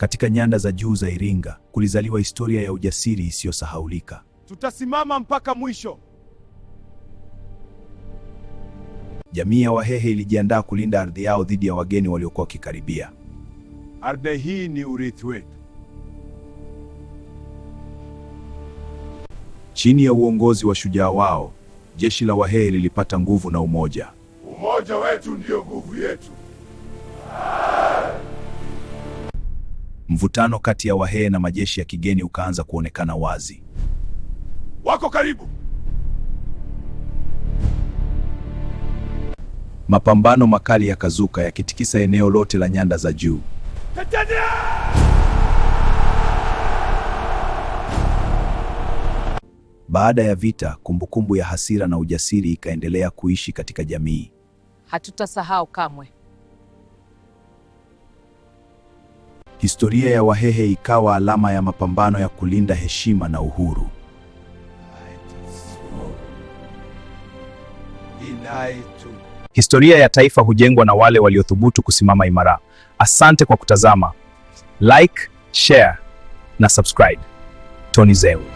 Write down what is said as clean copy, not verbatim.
Katika nyanda za juu za Iringa kulizaliwa historia ya ujasiri isiyosahaulika. Tutasimama mpaka mwisho. Jamii ya Wahehe ilijiandaa kulinda ardhi yao dhidi ya wageni waliokuwa wakikaribia. Ardhi hii ni urithi wetu. Chini ya uongozi wa shujaa wao, jeshi la Wahehe lilipata nguvu na umoja. Umoja wetu ndio nguvu yetu. Mvutano kati ya Wahehe na majeshi ya kigeni ukaanza kuonekana wazi. Wako karibu. Mapambano makali yakazuka yakitikisa eneo lote la nyanda za juu. Baada ya vita, kumbukumbu ya hasira na ujasiri ikaendelea kuishi katika jamii. Hatutasahau kamwe. Historia ya Wahehe ikawa alama ya mapambano ya kulinda heshima na uhuru. Historia ya taifa hujengwa na wale waliothubutu kusimama imara. Asante kwa kutazama. Like, share na subscribe. Tony Zeu.